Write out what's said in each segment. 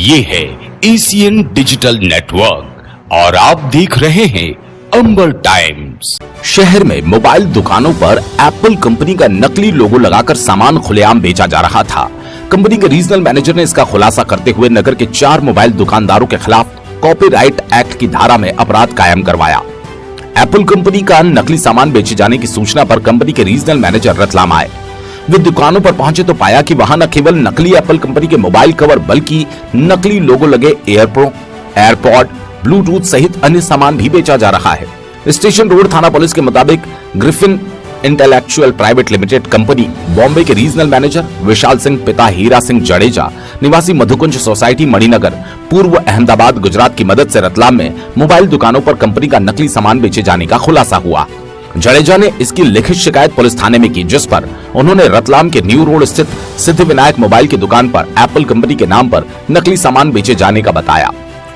ये है Asian digital network और आप देख रहे हैं अंबर टाइम्स। शहर में मोबाइल दुकानों पर एप्पल कंपनी का नकली लोगो लगाकर सामान खुलेआम बेचा जा रहा था। कंपनी के रीजनल मैनेजर ने इसका खुलासा करते हुए नगर के 4 मोबाइल दुकानदारों के खिलाफ कॉपीराइट एक्ट की धारा में अपराध कायम करवाया। एप्पल कंपनी का नकली सामान बेचे जाने की सूचना पर कंपनी के रीजनल मैनेजर रतलाम आए। वे दुकानों पर पहुंचे तो पाया कि वहां न केवल नकली एप्पल कंपनी के मोबाइल कवर बल्कि नकली लोगो लगे एयरपॉड, ब्लूटूथ सहित अन्य सामान भी बेचा जा रहा है। स्टेशन रोड थाना पुलिस के मुताबिक Griffin intellectual private limited company Bombay के रीजनल मैनेजर विशाल सिंह पिता हीरा सिंह जडेजा निवासी मधुकुंज सोसाइटी मणिनगर पूर्व अहमदाबाद गुजरात की मदद से रतलाम में मोबाइल दुकानों पर कंपनी का नकली सामान बेचे जाने का खुलासा हुआ। जडेजा ने इसकी लिखित शिकायत पुलिस थाने में की, जिस पर उन्होंने रतलाम के न्यू रोड स्थित सिद्धिविनायक मोबाइल की दुकान पर एप्पल कंपनी के नाम पर नकली सामान बेचे जाने का बताया।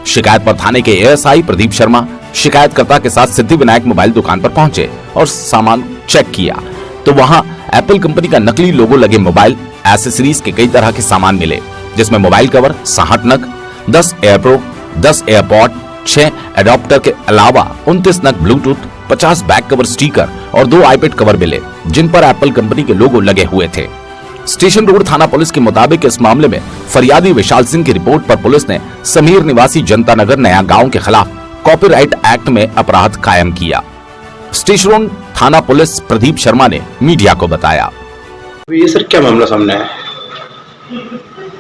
शिकायत पर थाने के एएसआई प्रदीप शर्मा शिकायतकर्ता के साथ सिद्धिविनायक मोबाइल दुकान पर पहुंचे और सामान चेक किया तो वहां एप्पल कंपनी का नकली लोगो लगे मोबाइल एसेसरीज के कई तरह के सामान मिले, जिसमें मोबाइल कवर 60 नग, 10 एयरपॉड, 6 एडाप्टर के अलावा 29 नग ब्लूटूथ, 50 बैक कवर स्टिकर और 2 आईपैड कवर मिले, जिन पर एप्पल कंपनी के लोगो लगे हुए थे। स्टेशन रोड थाना पुलिस के मुताबिक इस मामले में फरियादी विशाल सिंह की रिपोर्ट पर पुलिस ने समीर निवासी जनता नगर नया गांव के खिलाफ कॉपीराइट एक्ट में अपराध कायम किया। स्टेशन रोड थाना पुलिस प्रदीप शर्मा ने मीडिया को बताया। ये सर क्या मामला सामने है?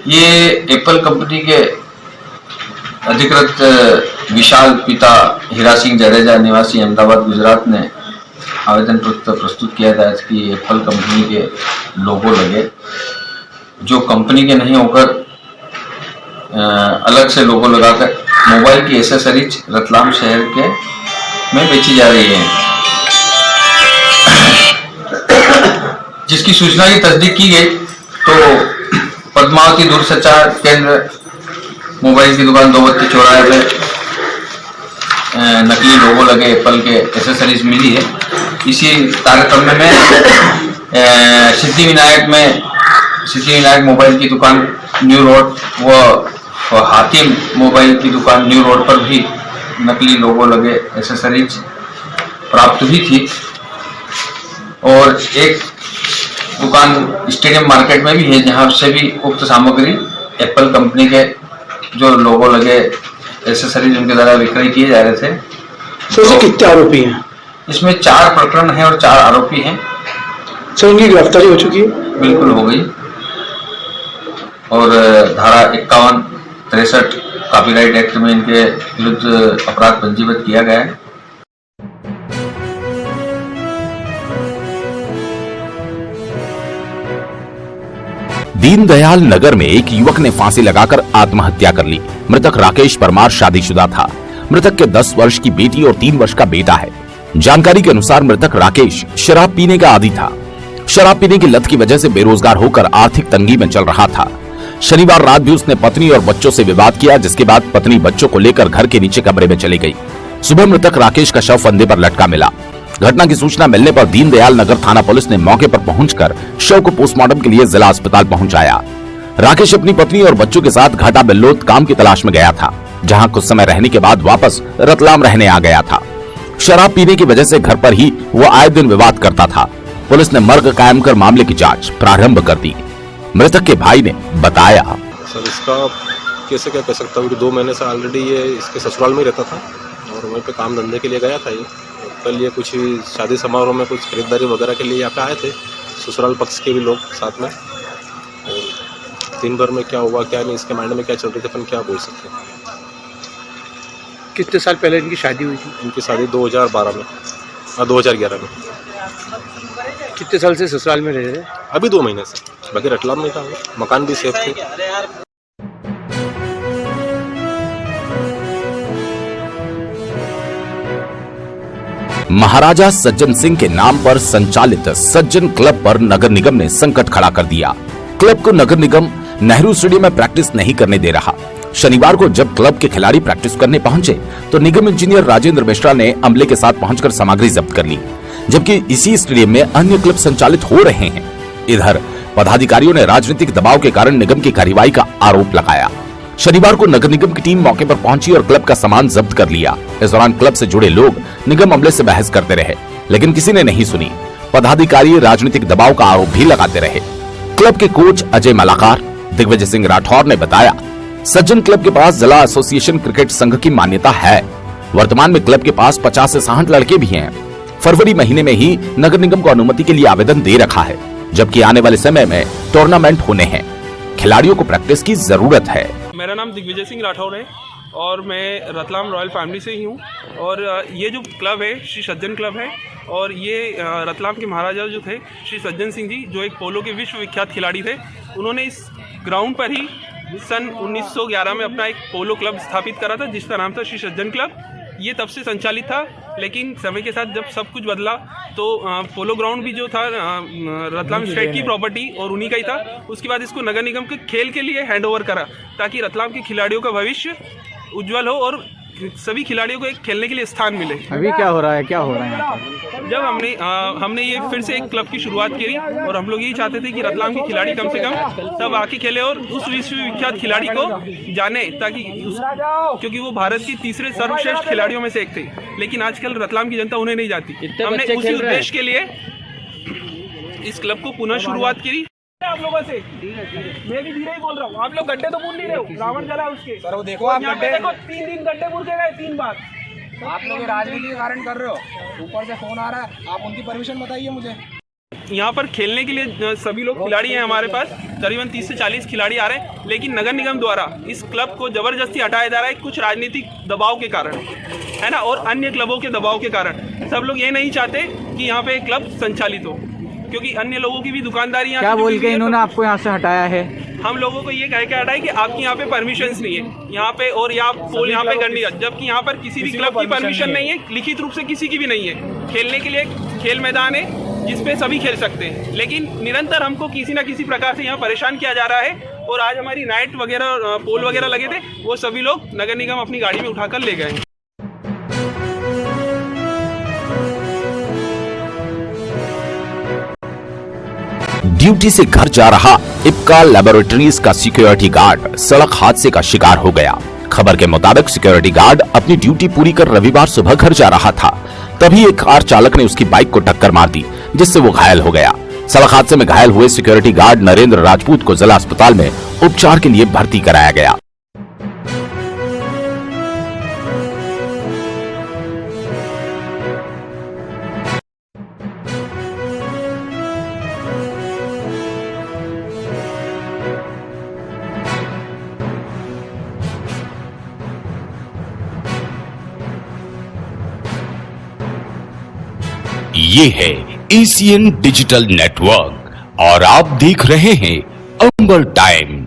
ये एप्पल कंपनी के अधिकृत विशाल पिता हीरा सिंह जडेजा निवासी अहमदाबाद गुजरात ने आवेदन प्रस्तुत किया था कि एप्पल कंपनी के लोगो लगे जो कंपनी के नहीं होकर अलग से लोगो लगाकर मोबाइल की एसेसरीज रतलाम शहर के में बेची जा रही है, जिसकी सूचना की तस्दीक की गई तो पद्मावती दूरसंचार केंद्र मोबाइल की दुकान 2 बत्ती चौराहे पे नकली लोगो लगे एप्पल के एसेसरीज मिली है। इसी तारतम्य में सिद्धिविनायक मोबाइल की दुकान न्यू रोड व हाकिम मोबाइल की दुकान न्यू रोड पर भी नकली लोगो लगे एसेसरीज प्राप्त हुई थी और एक दुकान स्टेडियम मार्केट में भी है जहां से भी उक्त सामग्री एप्पल कंपनी के जो लोगो लगे एसेसरीज उनके द्वारा विक्रय किए जा रहे थे। तो कितने आरोपी हैं? इसमें 4 प्रकरण हैं और 4 आरोपी हैं। सर उनकी गिरफ्तारी हो चुकी है? बिल्कुल हो गई और धारा 51, 63 कॉपीराइट एक्ट में इनके विरुद्ध अपराध पंजीबद्ध किया गया है। दीनदयाल नगर में एक युवक ने फांसी लगाकर आत्महत्या कर ली। मृतक राकेश परमार शादीशुदा था। मृतक के 10 वर्ष की बेटी और 3 वर्ष का बेटा है। जानकारी के अनुसार मृतक राकेश शराब पीने का आदी था। शराब पीने की लत की वजह से बेरोजगार होकर आर्थिक तंगी में चल रहा था। शनिवार रात भी उसने पत्नी और बच्चों से विवाद किया, जिसके बाद पत्नी बच्चों को लेकर घर के नीचे कमरे में चली गई। सुबह मृतक राकेश का शव फंदे पर लटका मिला। घटना की सूचना मिलने पर दीनदयाल नगर थाना पुलिस ने मौके पर पहुंचकर शव को पोस्टमार्टम के लिए जिला अस्पताल पहुंचाया। राकेश अपनी पत्नी और बच्चों के साथ घाटा बिल्लोद काम की तलाश में गया था, जहां कुछ समय रहने के बाद वापस रतलाम रहने आ गया था। शराब पीने की वजह से घर पर ही वो आए दिन विवाद करता था। पुलिस ने मर्ग कायम कर मामले की जांच प्रारंभ कर दी। मृतक के भाई ने बताया, सर इसका कैसे क्या कह सकता हूँ कि 2 महीने से ऑलरेडी ये इसके ससुराल में रहता था और वहीं पे काम धंधे के लिए गया था। ये कल ये कुछ शादी समारोह में कुछ खरीदारी वगैरह के लिए यहाँ पे आए थे, ससुराल पक्ष के भी लोग साथ में। और दिन भर में क्या हुआ क्या नहीं, इसके माइंड में क्या चल रही थी अपन क्या बोल सकते हैं। कितने साल पहले इनकी शादी हुई थी? इनकी शादी 2012 में 2011 में। कितने साल से ससुराल में रह रहे? अभी 2 महीने से, बाकी रतलाम में था, मकान भी सेफ थे। महाराजा सज्जन सिंह के नाम पर संचालित सज्जन क्लब पर नगर निगम ने संकट खड़ा कर दिया। क्लब को नगर निगम नेहरू स्टेडियम में प्रैक्टिस नहीं करने दे रहा। शनिवार को जब क्लब के खिलाड़ी प्रैक्टिस करने पहुंचे तो निगम इंजीनियर राजेंद्र मिश्रा ने अमले के साथ पहुंचकर सामग्री जब्त कर ली, जबकि इसी स्टेडियम में अन्य क्लब संचालित हो रहे हैं। इधर पदाधिकारियों ने राजनीतिक दबाव के कारण निगम की कार्रवाई का आरोप लगाया। शनिवार को नगर निगम की टीम मौके पर पहुंची और क्लब का सामान जब्त कर लिया। इस दौरान क्लब से जुड़े लोग निगम अमले से बहस करते रहे, लेकिन किसी ने नहीं सुनी। पदाधिकारी राजनीतिक दबाव का आरोप भी लगाते रहे। क्लब के कोच अजय मलाकार दिग्विजय सिंह राठौर ने बताया, सज्जन क्लब के पास जिला एसोसिएशन क्रिकेट संघ की मान्यता है। वर्तमान में क्लब के पास 50 से 60 लड़के भी हैं। फरवरी महीने में ही नगर निगम को अनुमति के लिए आवेदन दे रखा है, जबकि आने वाले समय में टूर्नामेंट होने हैं। खिलाड़ियों को प्रैक्टिस की जरूरत है। मेरा नाम दिग्विजय सिंह राठौर है और मैं रतलाम रॉयल फैमिली से ही हूँ। और ये जो क्लब है श्री सज्जन क्लब है, और ये रतलाम के महाराजा जो थे श्री सज्जन सिंह जी, जो एक पोलो के विश्व विख्यात खिलाड़ी थे, उन्होंने इस ग्राउंड पर ही सन 1911 में अपना एक पोलो क्लब स्थापित करा था, जिसका नाम था श्री सज्जन क्लब। ये तब से संचालित था, लेकिन समय के साथ जब सब कुछ बदला तो पोलो ग्राउंड भी जो था रतलाम स्टेट की प्रॉपर्टी और उन्हीं का ही था। उसके बाद इसको नगर निगम के खेल के लिए हैंडओवर करा, ताकि रतलाम के खिलाड़ियों का भविष्य उज्जवल हो और सभी खिलाड़ियों को एक खेलने के लिए स्थान मिले। अभी क्या हो रहा है यहाँ पर? जब हमने ये फिर से एक क्लब की शुरुआत करी, और हम लोग यही चाहते थे कि रतलाम के खिलाड़ी कम से कम सब आके खेले और उस विश्व विख्यात खिलाड़ी को जाने, ताकि क्योंकि वो भारत की तीसरे सर्वश्रेष्ठ खिलाड़ियों में से एक थे, लेकिन आजकल रतलाम की जनता उन्हें नहीं जाती। हमने उसी उद्देश्य के लिए इस क्लब को पुनः शुरुआत करी। आप लोगों से मैं भी धीरे ही बोल रहा हूँ, आप लोग गड्ढे तो पूछ नहीं रहे हो, रावण जला उसके। सर वो देखो आप गड्ढे, देखो 3 दिन गड्ढे पूछ गए 3 बार। आप लोग राजनीति के कारण कर रहे हो, ऊपर से फोन आ रहा है, आप उनकी परमिशन बताइए मुझे। यहाँ पर खेलने के लिए सभी लोग खिलाड़ी हैं हमारे पास, करीबन 30 से 40 खिलाड़ी आ रहे हैं, लेकिन नगर निगम द्वारा इस क्लब को जबरदस्ती हटाया जा रहा है, कुछ राजनीतिक दबाव के कारण, है ना, और अन्य क्लबों के दबाव के कारण। सब लोग ये नहीं चाहते कि यहाँ पे क्लब संचालित हो, क्योंकि अन्य लोगों की भी दुकानदारी यहाँ। क्या बोल के इन्होंने आपको यहाँ से हटाया है? हम लोगों को ये कह के हटाया कि आपकी यहाँ पे परमिशंस नहीं है यहाँ पे, और यहाँ पोल यहाँ पे करनी है, जबकि यहाँ पर किसी भी क्लब की परमिशन नहीं है, लिखित रूप से किसी की भी नहीं है। खेलने के लिए खेल मैदान है जिसपे सभी खेल सकते हैं, लेकिन निरंतर हमको किसी न किसी प्रकार से यहाँ परेशान किया जा रहा है। और आज हमारी नाइट वगैरह पोल वगैरह लगे थे, वो सभी लोग नगर निगम अपनी गाड़ी में उठाकर ले गए। ड्यूटी से घर जा रहा इप्का लैबोरेटरीज का सिक्योरिटी गार्ड सड़क हादसे का शिकार हो गया। खबर के मुताबिक सिक्योरिटी गार्ड अपनी ड्यूटी पूरी कर रविवार सुबह घर जा रहा था, तभी एक कार चालक ने उसकी बाइक को टक्कर मार दी, जिससे वो घायल हो गया। सड़क हादसे में घायल हुए सिक्योरिटी गार्ड नरेंद्र राजपूत को जिला अस्पताल में उपचार के लिए भर्ती कराया गया। ये है एशियन डिजिटल नेटवर्क और आप देख रहे हैं अंबर टाइम्स।